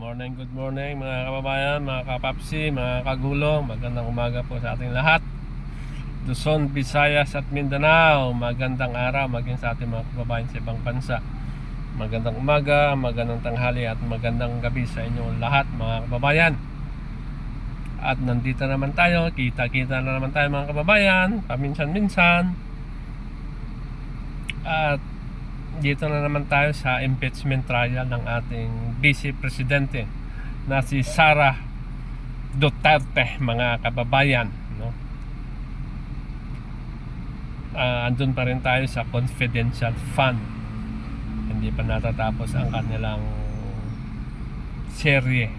Good morning mga kababayan, mga kapapsi, mga kagulong. Magandang umaga po sa ating lahat. Luzon, Visayas at Mindanao. Magandang araw maging sa ating mga kababayan sa ibang bansa. Magandang umaga, magandang tanghali at magandang gabi sa inyo lahat mga kababayan. At nandito naman tayo, kita-kita na naman tayo mga kababayan, paminsan-minsan. At dito na naman tayo sa impeachment trial ng ating Vice Presidente na si Sara Duterte mga kababayan, no? Andun pa rin tayo sa confidential fund. Hindi pa natatapos ang kanilang serye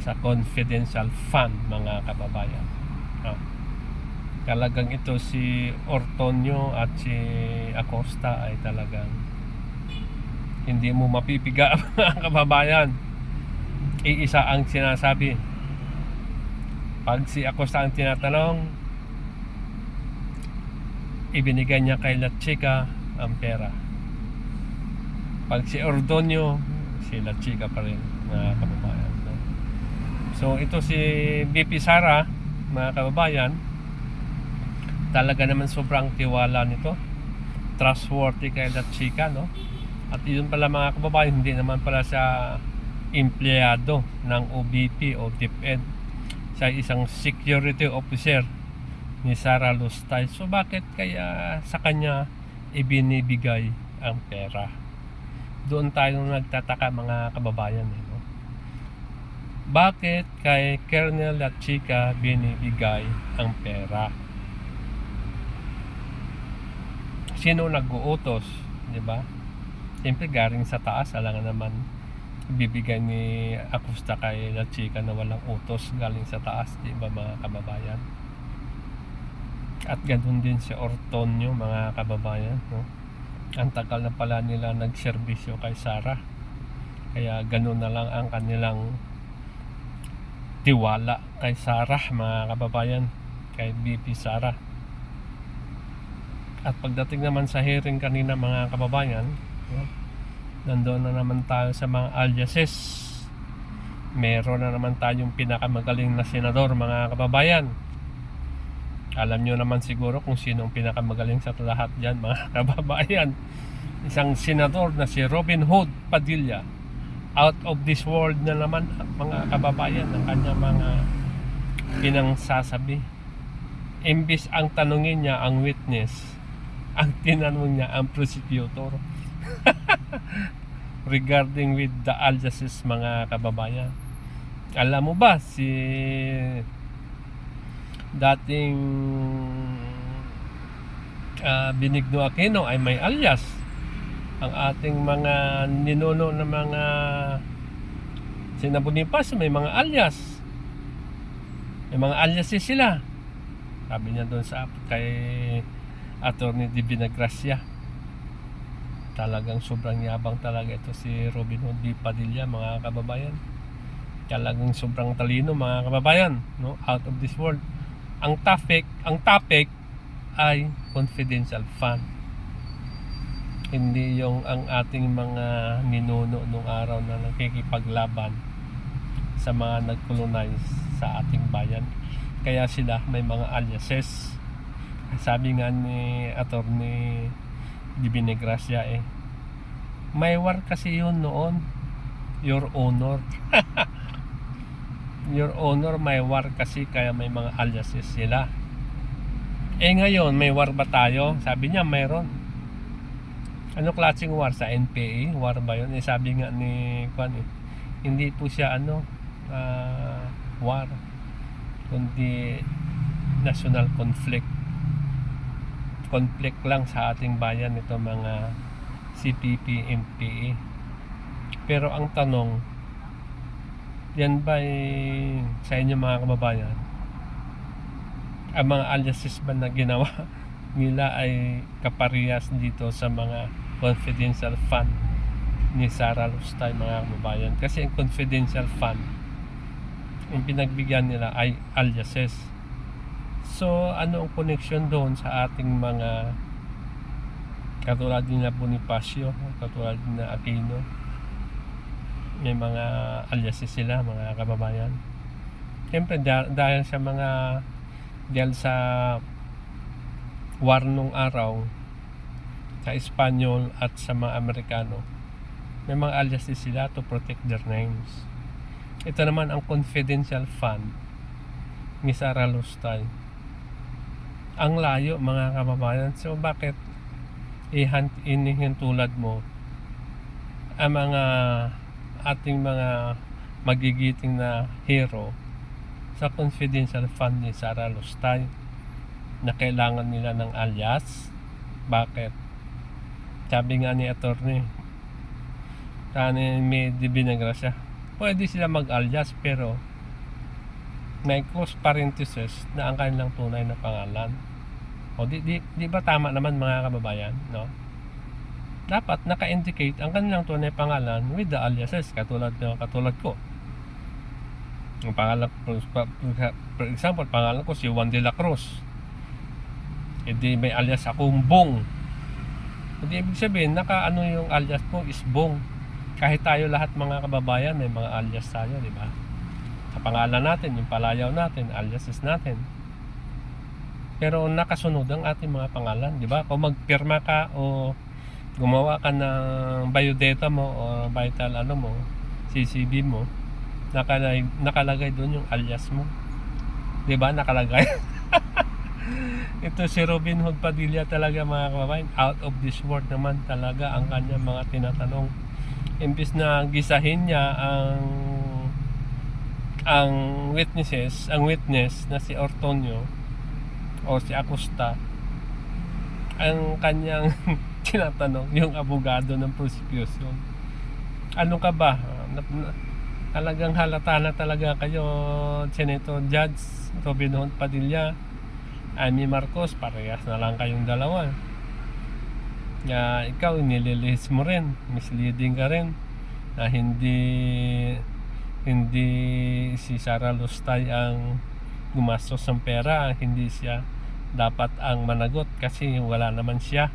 sa confidential fund mga kababayan, no? Talagang ito si Ortonio at si Acosta ay talagang hindi mo mapipiga mga kababayan. Iisa ang sinasabi. Pag si Acosta ang tinatanong, ibinigay niya kay La Chica ang pera. Pag si Ordonio, si La Chica pa rin mga kababayan, no? So ito si VP Sara mga kababayan, talaga naman sobrang tiwala nito, trustworthy kay La Chica, no? At yun pala mga kababayan, hindi naman pala siya empleyado ng OBP o DepEd. Siya isang security officer ni Sara Lustay. So bakit kaya sa kanya ibinibigay ang pera? Doon tayo nagtataka mga kababayan, no? Bakit kay Colonel La Chica binibigay ang pera? Sino nag-uutos, di ba? Siyempre galing sa taas, alangan naman ibibigay ni Acosta kay La Chica na walang utos galing sa taas, di ba mga kababayan? At ganoon din si Ortonio mga kababayan, no? Ang tagal na pala nila nagserbisyo kay Sara, kaya ganoon na lang ang kanilang tiwala kay Sara mga kababayan, kay VP Sara. At pagdating naman sa hearing kanina mga kababayan, no, nandoon na naman tayo sa mga aliases. Meron na naman tayong pinakamagaling na senador mga kababayan. Alam nyo naman siguro kung sino ang pinakamagaling sa lahat dyan mga kababayan. Isang senador na si Robin Hood Padilla. Out of this world na naman mga kababayan ang kanya mga pinangsasabi. Imbis ang tanungin niya ang witness, ang tinanong niya ang prosecutor. Regarding with the aliases mga kababayan. Alam mo ba si dating Benigno Aquino ay may alias. Ang ating mga ninuno na mga Sina Bonifacio may mga alias. May mga aliases sila. Sabi niya doon sa kay Attorney Divina Gracia. Talagang sobrang yabang talaga ito si Robin Hood Padilla mga kababayan. Talagang sobrang talino mga kababayan, no? Out of this world. Ang topic ay confidential fund. Hindi yung ang ating mga ninuno nung araw na nakikipaglaban sa mga nag-colonize sa ating bayan. Kaya sila may mga aliases. Sabi nga ni Attorney Divina Gracia may war kasi yun noon, Your Honor. Your Honor, may war kasi kaya may mga aliases sila. Ngayon may war ba tayo? Sabi niya mayroon. Ano klaseng war? Sa NPA? War ba yun? Sabi nga ni Kwan hindi po siya war, kundi national conflict lang sa ating bayan ito mga CPP, MPA. Pero ang tanong, yan ba sa inyo mga kababayan, ang mga aliases ba na ginawa nila ay kaparehas dito sa mga confidential fund ni Sara Lustay mga kababayan? Kasi ang confidential fund, yung pinagbigyan nila ay aliases. So, ano ang connection doon sa ating mga katulad din na Bonifacio, katulad din na Aquino? may mga aliases sila mga kababayan. Siyempre dahil sa war nung araw sa Espanyol at sa mga Amerikano, may mga aliases sila to protect their names. Ito naman ang confidential fund ni Sara Lustay. Ang layo mga kababayan. So bakit inihintulad mo ang mga ating mga magigiting na hero sa confidential fund ni Sara Lustay na kailangan nila ng alias? Bakit? Sabi nga ni attorney may Binagrasya, pwede sila mag-alias pero may close parenthesis na ang kanilang tunay na pangalan. O di ba tama naman mga kababayan, no? Dapat naka-indicate ang kanilang tunay pangalan with the aliases, katulad ko. Ang pangalan, for example, pangalan ko si Juan de la Cruz. Hindi may alias akong Bong. Hindi ibig sabihin, yung alias ko is Bong. Kahit tayo lahat mga kababayan, may mga alias tayo, di ba? Sa pangalan natin, yung palayaw natin, aliases natin. Pero nakasunod ang ating mga pangalan, di ba? Kung magpirma ka o gumawa ka ng biodata mo o vital CCV mo, nakalagay doon yung alias mo. Di ba? Nakalagay. Ito si Robin Hood Padilla talaga mga kababayan, out of this world naman talaga ang kanyang mga tinatanong. Imbis na gisahin niya ang witness na si Ortonio o si Acosta, ang kanyang tinatanong yung abogado ng prosecution. Ano ka ba? Talagang halata na talaga kayo, Senator Judge Robin Hood Padilla, Amy Marcos, parehas na lang kayong dalawa. Ikaw nililihis mo rin, misleading ka rin na hindi si Sara Lustay ang gumastos ng pera, hindi siya dapat ang managot kasi wala naman siya.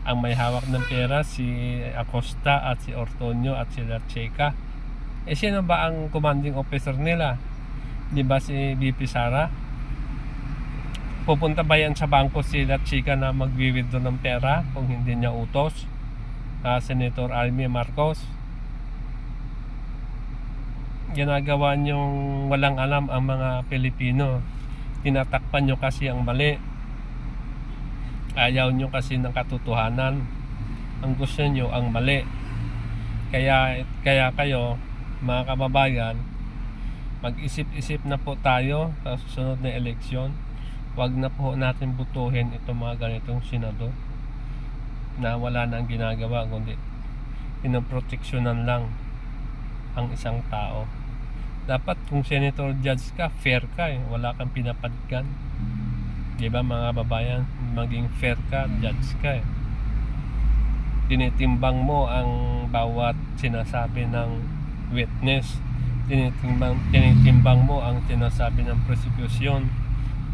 Ang may hawak ng pera si Acosta at si Ortonio at si Checa. Sino ba ang commanding officer nila? Di ba si VP Sara? Pupunta ba yan sa bangko si Checa na magwi-withdraw ng pera kung hindi niya utos? Senator Amy Marcos? Ginagawa niyong walang alam ang mga Pilipino. Tinatakpan nyo kasi ang mali. Ayaw nyo kasi ng katotohanan. Ang gusto nyo ang mali. Kaya kayo mga kababayan, mag-isip-isip na po tayo sa susunod na eleksyon. Huwag na po natin butuhin itong mga ganitong senador na wala nang ginagawa kundi pinoproteksyonan lang ang isang tao. Dapat kung senator judge ka, fair ka wala kang pinapadgan. Diba mga babayan, maging fair ka, judge ka Tinitimbang mo ang bawat sinasabi ng witness, tinitimbang mo ang sinasabi ng prosecution,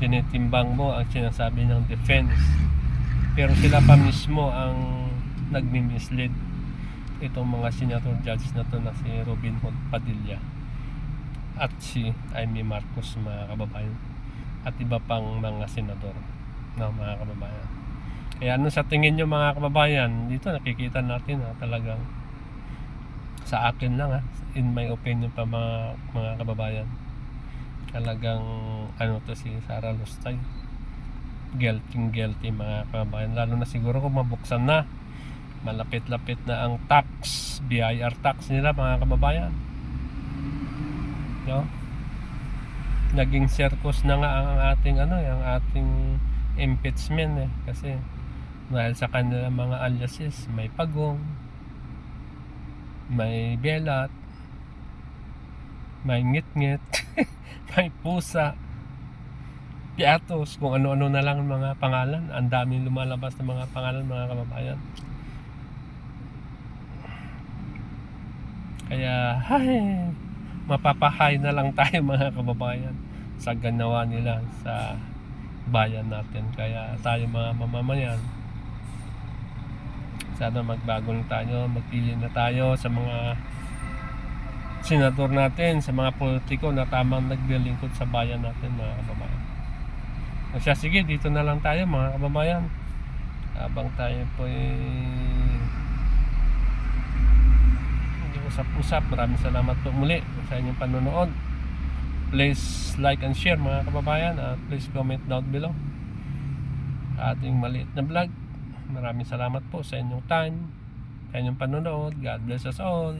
tinitimbang mo ang sinasabi ng defense. Pero sila pa mismo ang nagmi-mislead. Itong mga senator judge na to na si Robin Hood Padilla at si Amy Marcos mga kababayan at iba pang mga senador na mga kababayan. Kaya ano sa tingin nyo mga kababayan, dito nakikita natin talagang sa akin lang in my opinion pa mga kababayan, talagang to si Sara Lustay guilty mga kababayan, lalo na siguro kung mabuksan na, malapit-lapit na ang tax, BIR tax nila mga kababayan, no? Naging circus na nga ang ating ang ating impeachment kasi dahil sa kanila mga aliases, may pagong, may belat, may ngit-ngit, may pusa, piatos, kung ano-ano na lang mga pangalan. Ang daming lumalabas na mga pangalan mga kababayan. Kaya mapapahay na lang tayo mga kababayan sa ganawa nila sa bayan natin. Kaya tayo mga mamamayan, sana magbago na tayo, magpili na tayo sa mga senador natin, sa mga politiko na tamang naglilingkod sa bayan natin, mga kababayan. O siya, sige, dito na lang tayo mga kababayan. Habang tayo po usap-usap, maraming salamat po muli sa inyong panonood. Please like and share mga kababayan, at please comment down below sa ating maliit na vlog. Maraming salamat po sa inyong time, sa inyong panonood. God bless us all.